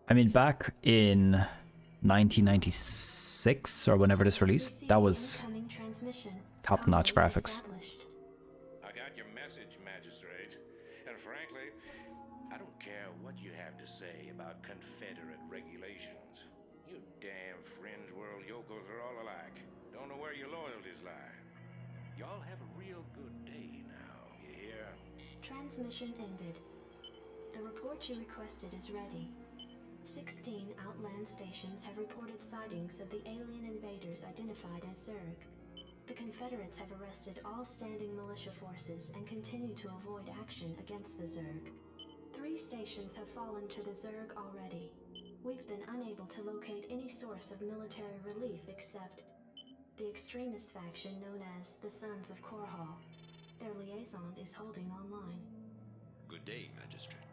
I mean, back in 1996 or whenever this released, that was top-notch graphics. I got your message, Magistrate. And frankly, I don't care what you have to say about Confederate regulations. You damn fringe world yokels are all alike. Don't know where your loyalties lie. Y'all have a real good day now, you hear? Transmission ended. The report you requested is ready. 16 outland stations have reported sightings of the alien invaders identified as Zerg. The Confederates have arrested all standing militia forces and continue to avoid action against the Zerg. 3 stations have fallen to the Zerg already. We've been unable to locate any source of military relief except the extremist faction known as the Sons of Korhal. Their liaison is holding online. Good day, Magistrate.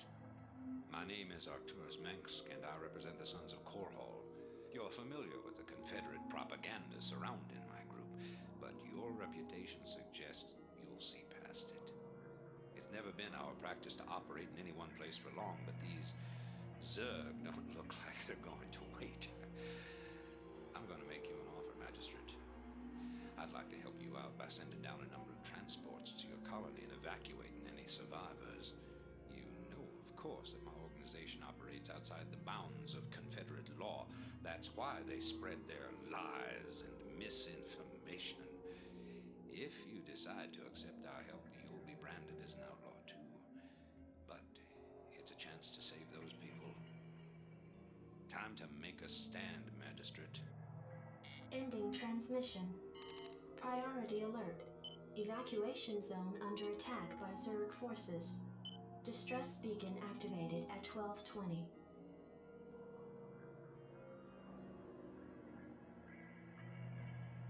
My name is Arcturus Mansk, and I represent the Sons of Korhal. You're familiar with the Confederate propaganda surrounding my group, but your reputation suggests you'll see past it. It's never been our practice to operate in any one place for long, but these Zerg don't look like they're going to wait. I'm going to make you an offer, Magistrate. I'd like to help you out by sending down a number of transports to your colony and evacuating any survivors. You know, of course, that my organization operates outside the bounds of Confederate law. That's why they spread their lies and misinformation. If you decide to accept our help, you'll be branded as an outlaw too. But it's a chance to save those people. Time to make a stand, Magistrate. Ending transmission. Priority alert. Evacuation zone under attack by Zerg forces. Distress beacon activated at 12:20.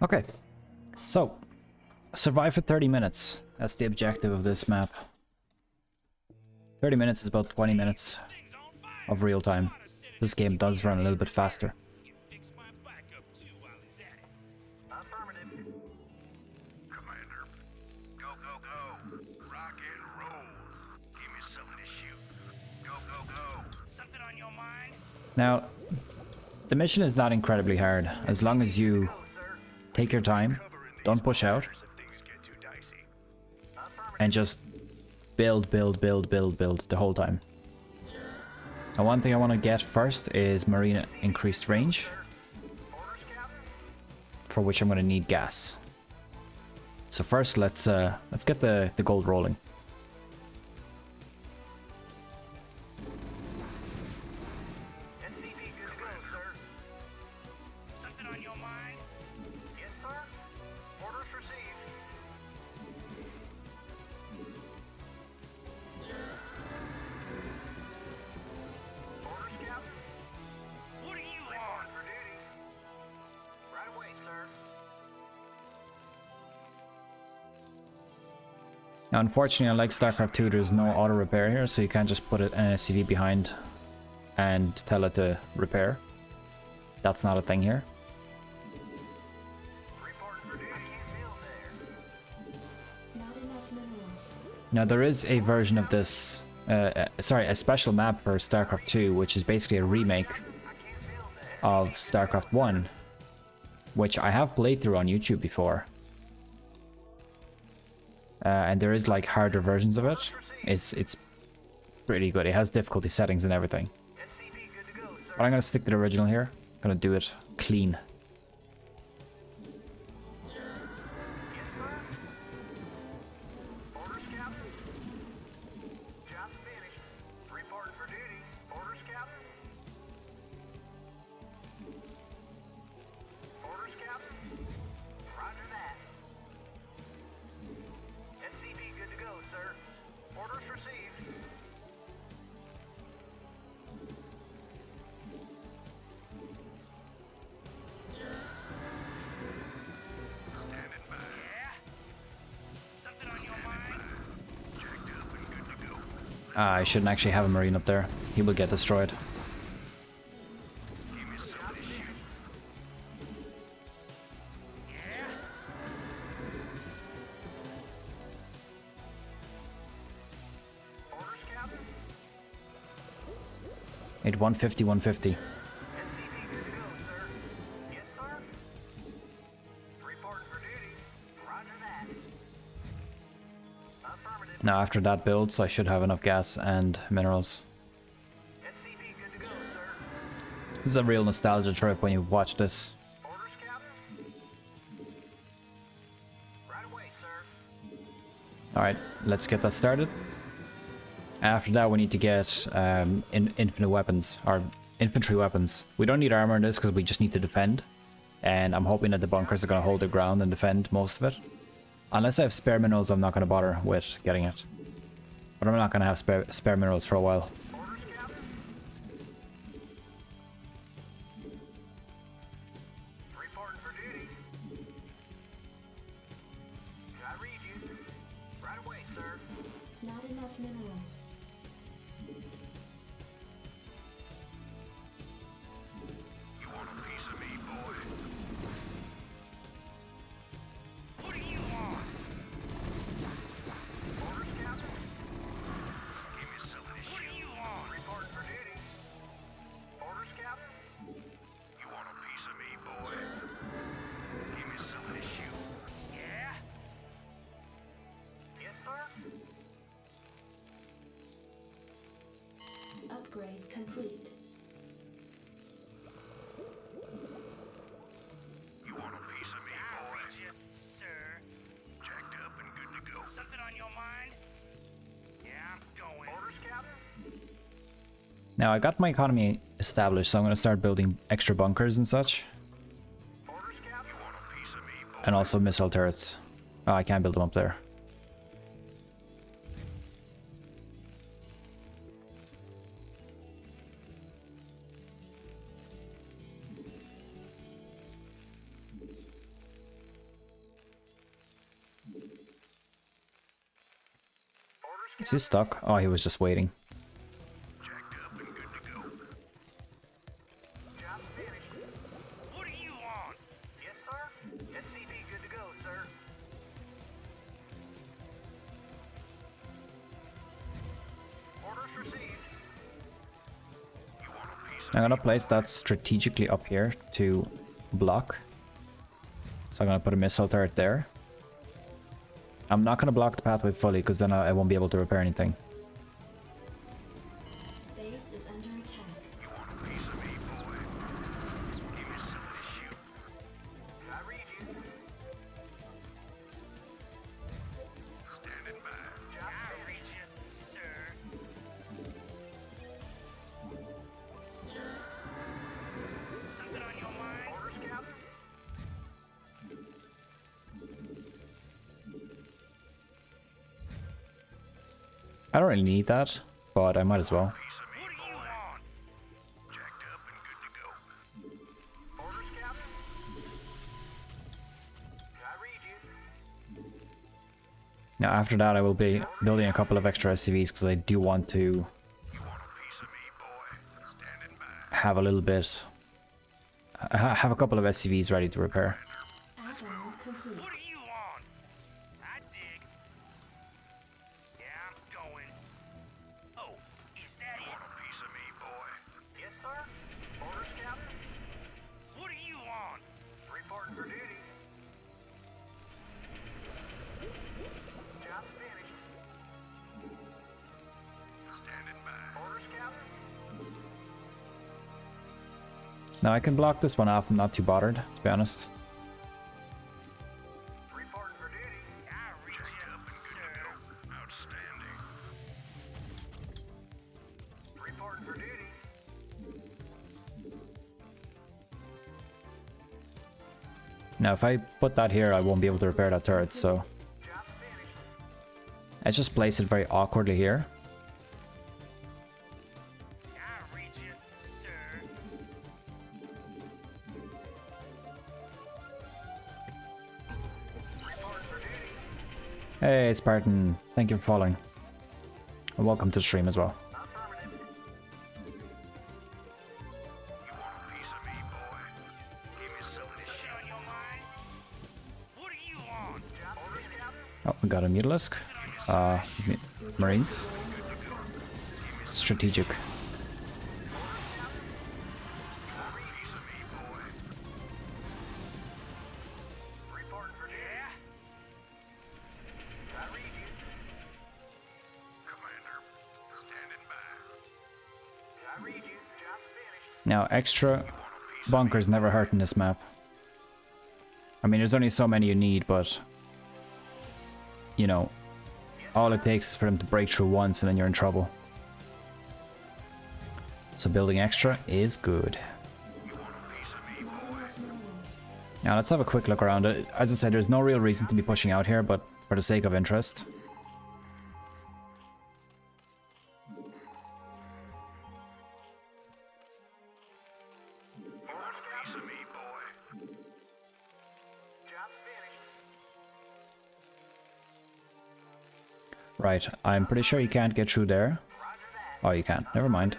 Okay, so survive for 30 minutes. That's the objective of this map. 30 minutes is about 20 minutes of real time. This game does run a little bit faster. Commander, go, go, go. Rock and roll. Give me something to shoot. Go, go, go. Something on your mind? Now, the mission is not incredibly hard, as long as you take your time, don't push out, and just build the whole time. Now, one thing I want to get first is marine increased range, for which I'm going to need gas. So first, let's get the gold rolling. Something on your mind? Yes, sir. Orders received. Orders, Captain? What are you on? For duty. Right away, sir. Now, unfortunately, unlike Starcraft 2, there's no auto repair here, so you can't just put an SCV behind and tell it to repair. That's not a thing here. Reporting for duty. Not enough minerals. Now, there is a version of this, a special map for Starcraft 2, which is basically a remake of Starcraft 1, which I have played through on YouTube before. And there is like harder versions of it. It's pretty good. It has difficulty settings and everything. But I'm gonna stick to the original here. Gonna do it clean. Orders, Captain. Job finished. Reporting for duty. Orders, Captain. Orders, Captain. Roger that. SCV good to go, sir. Orders received. Standing by. Yeah? Something on your mind? Jacked up and good to go. I shouldn't actually have a marine up there. He will get destroyed. Give me something to shoot. Yeah? Orders, Captain? Need 150, 150. Now after that builds, I should have enough gas and minerals. This is a real nostalgia trip when you watch this. Alright, let's get that started. After that we need to get infinite weapons, or infantry weapons. We don't need armor in this because we just need to defend. And I'm hoping that the bunkers are going to hold their ground and defend most of it. Unless I have spare minerals, I'm not going to bother with getting it. But I'm not going to have spare minerals for a while. Not enough minerals. You want a piece of me, boy? What do you want? Orders, Captain? Give me some of this shit. What do you want? Reporting for duty. Orders, Captain? You want a piece of me, boy? Give me some of this shit. Yeah? Yes, sir? Upgrade complete. You want a piece of me, boy? Sir. Jacked up and good to go. Something on your mind? Yeah, I'm going. Orders, Captain? Now I got my economy established, so I'm going to start building extra bunkers and such. Orders, Captain? You want a piece of me, boy? And also missile turrets. Oh, I can't build them up there. Is he stuck? Oh, he was just waiting. Jacked up and good to go. Job finished. What do you want? Yes, sir. SCP good to go, sir. Orders received. You want a piece of I'm gonna place that strategically up here to block. So I'm gonna put a missile turret there. I'm not gonna block the pathway fully because then I won't be able to repair anything. Base is under attack. You want a piece of me, boy? Give me some of this shit. I read you. Standing by. I read you, sir. Something on your mind? Orders, Captain? I don't really need that, but I might as well. Piece of me, what do you want? Jacked up and good to go. Orders, Captain? I read you. Now after that I will be building a couple of extra SCVs because I do want to You want a piece of me, boy? Standing by. have a little bit... have a couple of SCVs ready to repair. Add-on complete. What do you want? I dig. Yeah, I'm going. Oh, is that it? Want a piece of me, boy? Yes, sir. Orders, Captain? What do you want? Reporting for duty. Job's finished. Standing by. Orders, Captain? Now I can block this one off, I'm not too bothered, to be honest. Reporting for duty. I reach up and good to go. Outstanding. Reporting for duty. Now if I put that here I won't be able to repair that turret, so... Job finished. I just place it very awkwardly here. I read you, sir. Reporting for duty. Hey Spartan, thank you for following. And welcome to the stream as well. Affirmative. You want a piece of me, boy? Give me some of this shit on your mind. What do you want? Orders, Captain? Oh, we got a Mutalisk. Marines. Strategic. Orders, Now, extra bunkers never hurt in this map. I mean, there's only so many you need, but... You know, all it takes is for them to break through once and then you're in trouble. So building extra is good. Now let's have a quick look around it. As I said, there's no real reason to be pushing out here, but for the sake of interest. Right, I'm pretty sure you can't get through there. Oh, you can. Never mind.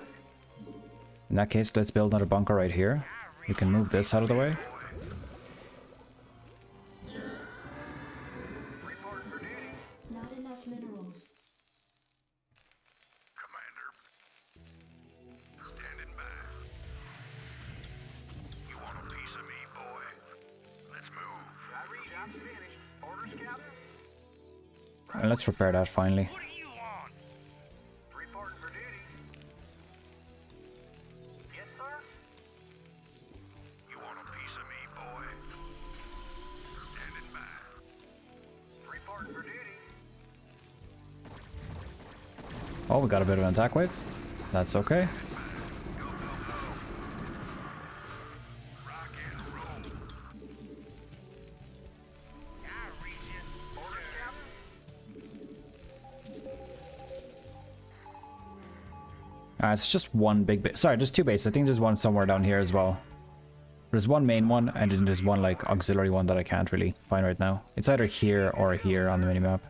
In that case, let's build another bunker right here. We can move this out of the way. Not enough minerals. Commander, standing by. You want a piece of me, boy? Let's move. Job's finished. Orders, Captain? And let's repair that finally. What do you want? Reporting for duty. Yes, sir? You want a piece of me, boy? Standing by. Reporting for duty. Oh, we got a bit of an attack wave. That's okay. Go, go, go. Rock and roll. I read you. Orders, Captain? It's just one big base. Sorry, there's two bases. I think there's one somewhere down here as well. There's one main one, and then there's one like auxiliary one that I can't really find right now. It's either here or here on the minimap.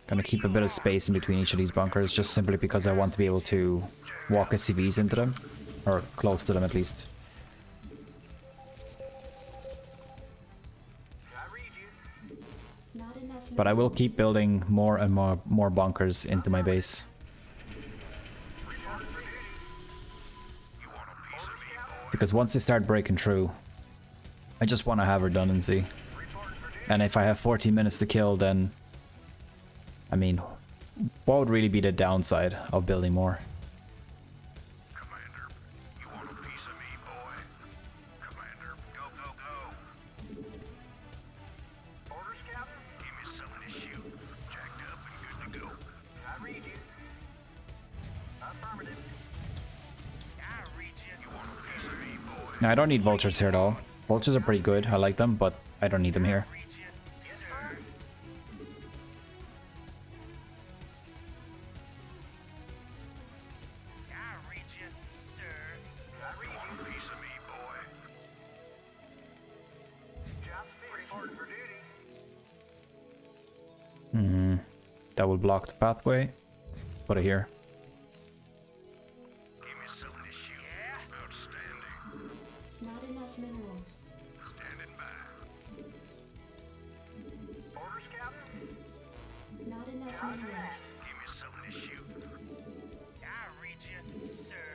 Gonna keep a bit of space in between each of these bunkers, just simply because I want to be able to walk SCVs into them. Or close to them at least. Not enough But I will minerals. keep building more and more bunkers into my base. Because once they start breaking through, I just want to have redundancy. And if I have 14 minutes to kill, then... I mean, what would really be the downside of building more? Commander, you want a piece of me, boy? Commander, go, go, go. Orders, Captain? Give me something to shoot. Jacked up and good to go. I read you. Affirmative. I read you. You want a piece of me, boy? Now, I don't need vultures here at all. Vultures are pretty good, I like them, but I don't need them here. Read you. Yes, sir. I read you, sir. I read you. A piece of me, boy. Job's finished. Reporting for duty. That will block the pathway. Put it here. Give me something to shoot. Yeah. Outstanding. Not enough minerals. Standing by. Orders, Captain? Not enough minerals. Give me something to shoot. I read you, sir.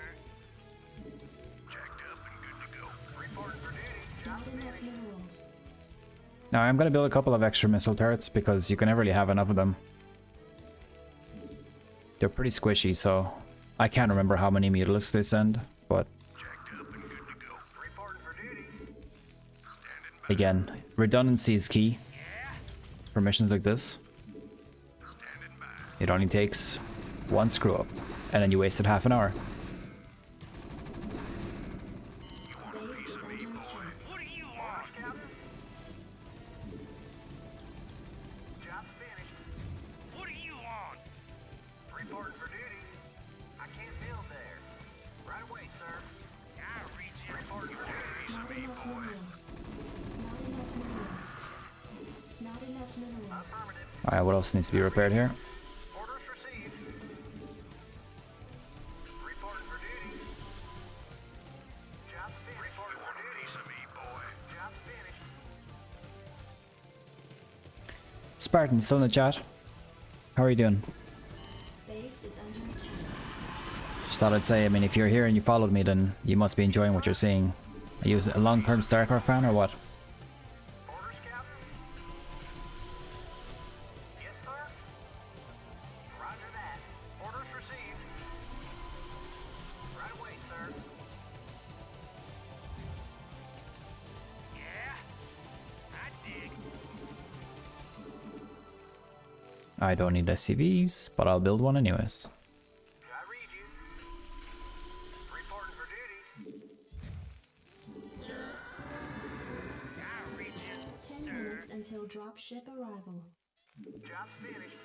Jacked up and good to go. Reporting for duty. Not enough minerals. Now, I'm gonna build a couple of extra missile turrets because you can never really have enough of them. They're pretty squishy, so I can't remember how many mutilisks they send, but Jacked up and good to go. Reporting for duty. Standing by. again, redundancy is key for missions like this. Standing by. It only takes one screw up, and then you wasted half an hour. Base is under attack. What do you want, Captain? Job's finished. What do you want? Reporting for duty. I can't build there. Right away, sir. I read you. Reporting for duty. Not enough minerals. Not enough minerals. Not enough minerals. Affirmative. Alright, what else needs to be repaired here? Orders received. Reporting for duty. Job's finished. Reporting for duty. Piece of me, boy. Job's finished. Spartan, still in the chat? How are you doing? Base is under attack. Just thought I'd say, I mean, if you're here and you followed me, then you must be enjoying what you're seeing. Are you a long-term Starcraft fan or what? Orders, Captain? Yes, sir. I don't need SCVs, but I'll build one anyways. I read you. Reporting for duty. 10 minutes until dropship arrival. Job's finished.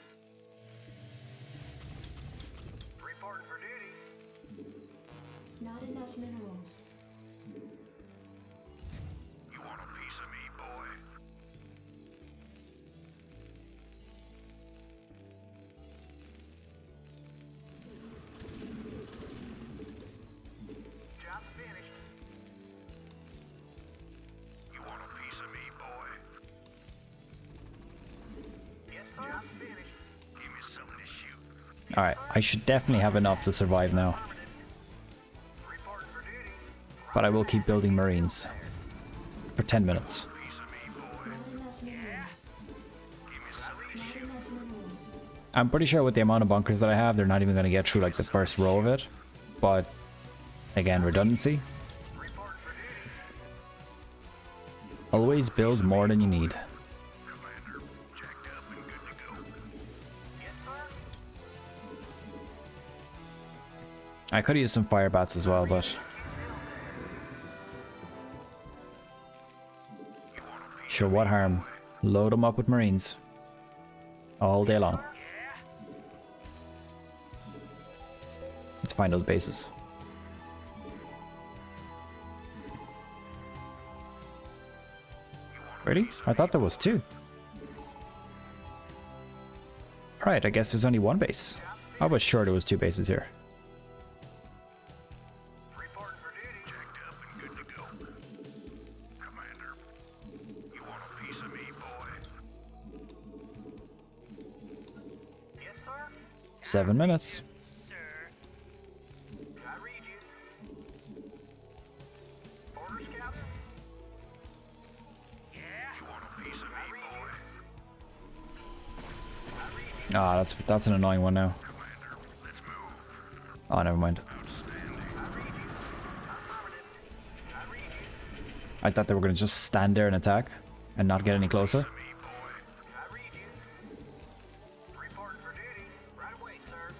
Reporting for duty. Not enough minerals. You want a piece of me, boy? Job's finished. You want a piece of me, boy? Yes, sir. Job's finished. Give me something to shoot. Alright, I should definitely have enough to survive now. Reporting for duty. But I will keep building marines. For 10 minutes. Piece of me, boy. Not enough minerals. Give me something to Not shoot. enough minerals. I'm pretty sure with the amount of bunkers that I have, they're not even going to get through like the first row of it. But, again, redundancy. Reporting for duty. Always build more than you need. Commander, jacked up and good to go. Yes, sir. I could use some fire bats as well, but sure, what harm? Load them up with marines. All day long. Let's find those bases. Ready? I thought there was two. Right, I guess there's only one base. I was sure there was two bases here. Reporting for duty. Jacked up and good to go. Commander, you want a piece of me, boy? Yes, sir. 7 minutes. Sir. I read you. Orders, Captain? Yeah. You want a piece of me, boy? I read you. Ah, that's an annoying one now. Commander, let's move. Oh, never mind. Outstanding. I read you. Affirmative. I read you. I thought they were gonna just stand there and attack and not get any closer. Me, boy. I read you. Reporting for duty. Right away, sir.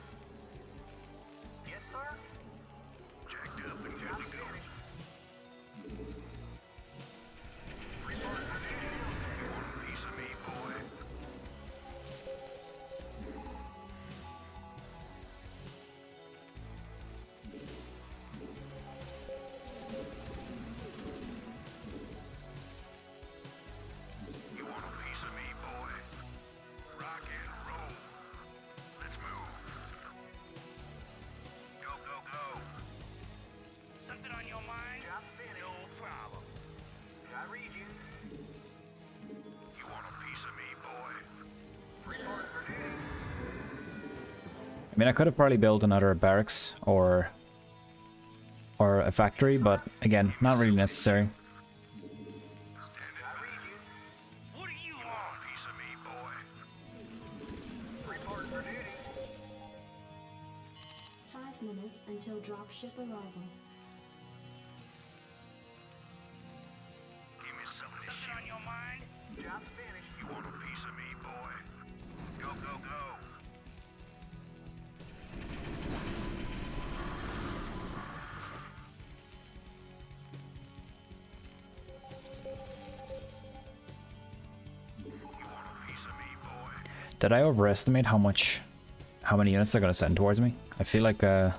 Yes, sir. Jacked up and good to go. Reporting for duty. You want a piece of me, boy? You want a piece of me, boy? Rock and roll. Let's move. Go, go, go. Something on your mind? Job finished. No problem. I read you. You want a piece of me, boy? Reporting for duty. I mean, I could have probably built another barracks or a factory, but again, not really necessary. I read you. What do you want? A piece of me, boy. Reporting for duty. 5 minutes until dropship arrival. Give me something on your mind? Job's finished. You want a piece of me, boy? Go, go, go. You want a piece of me, boy? Did I overestimate how many units they're gonna send towards me? I feel like I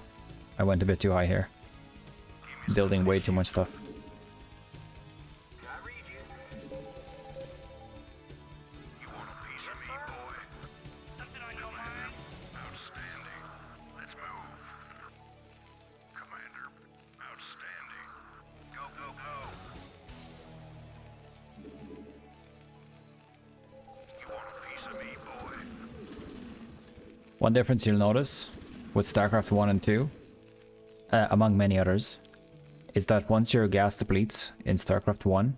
went a bit too high here. Building way too much stuff. I read you. You want a piece of me, boy? Something on your mind? Outstanding. Let's move. Commander, outstanding. Go, go, go. You want a piece of me, boy? One difference you'll notice with StarCraft 1 and 2, among many others, is that once your gas depletes in StarCraft 1,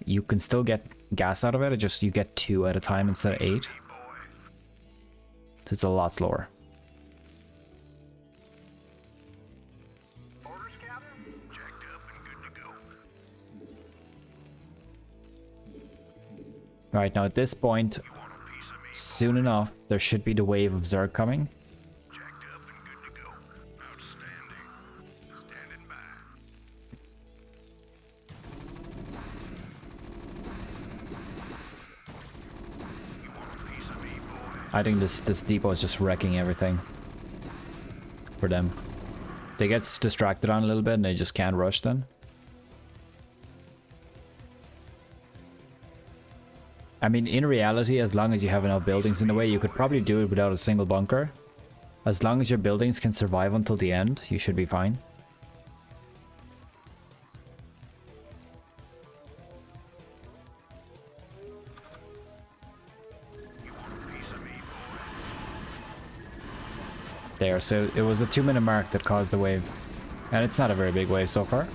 you can still get gas out of it, just you get 2 at a time instead of 8. So it's a lot slower. Orders, Captain? Jacked up and good to go. Right, now at this point, You want a piece of me, soon enough, there should be the wave of Zerg coming. Jacked up and good to go. Outstanding. Standing by. You want a piece of me, boy? I think this depot is just wrecking everything for them. They get distracted on a little bit and they just can't rush then. I mean, in reality, as long as you have enough buildings in the way, you could probably do it without a single bunker. As long as your buildings can survive until the end, you should be fine. There, so it was a 2-minute mark that caused the wave. And it's not a very big wave so far.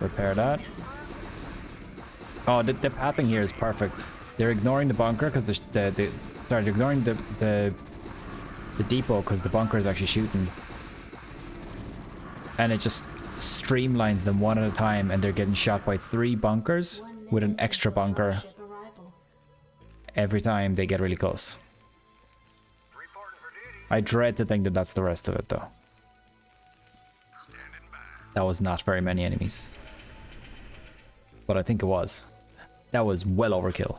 Repair that. Oh, the pathing here is perfect. They're ignoring the bunker because they're ignoring the depot because the bunker is actually shooting. And it just streamlines them one at a time, and they're getting shot by 3 bunkers with an extra bunker every time they get really close. Reporting for duty. I dread to think that that's the rest of it, though. Standing by. That was not very many enemies. But I think it was. That was well overkill.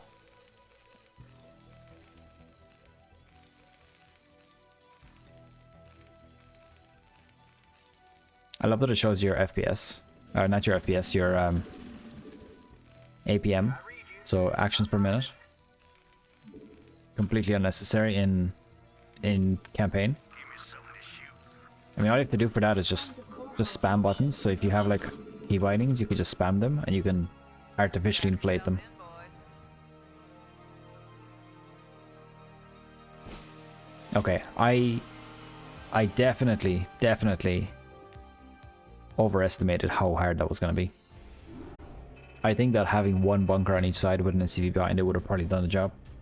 I love that it shows your FPS. Not your FPS, your APM. So actions per minute. Completely unnecessary in campaign. Give me something to shoot. I mean, all you have to do for that is just spam buttons. So if you have like key bindings, you can just spam them and you can artificially inflate them. Okay, I definitely overestimated how hard that was going to be. I think that having one bunker on each side with an SCV behind it would have probably done the job.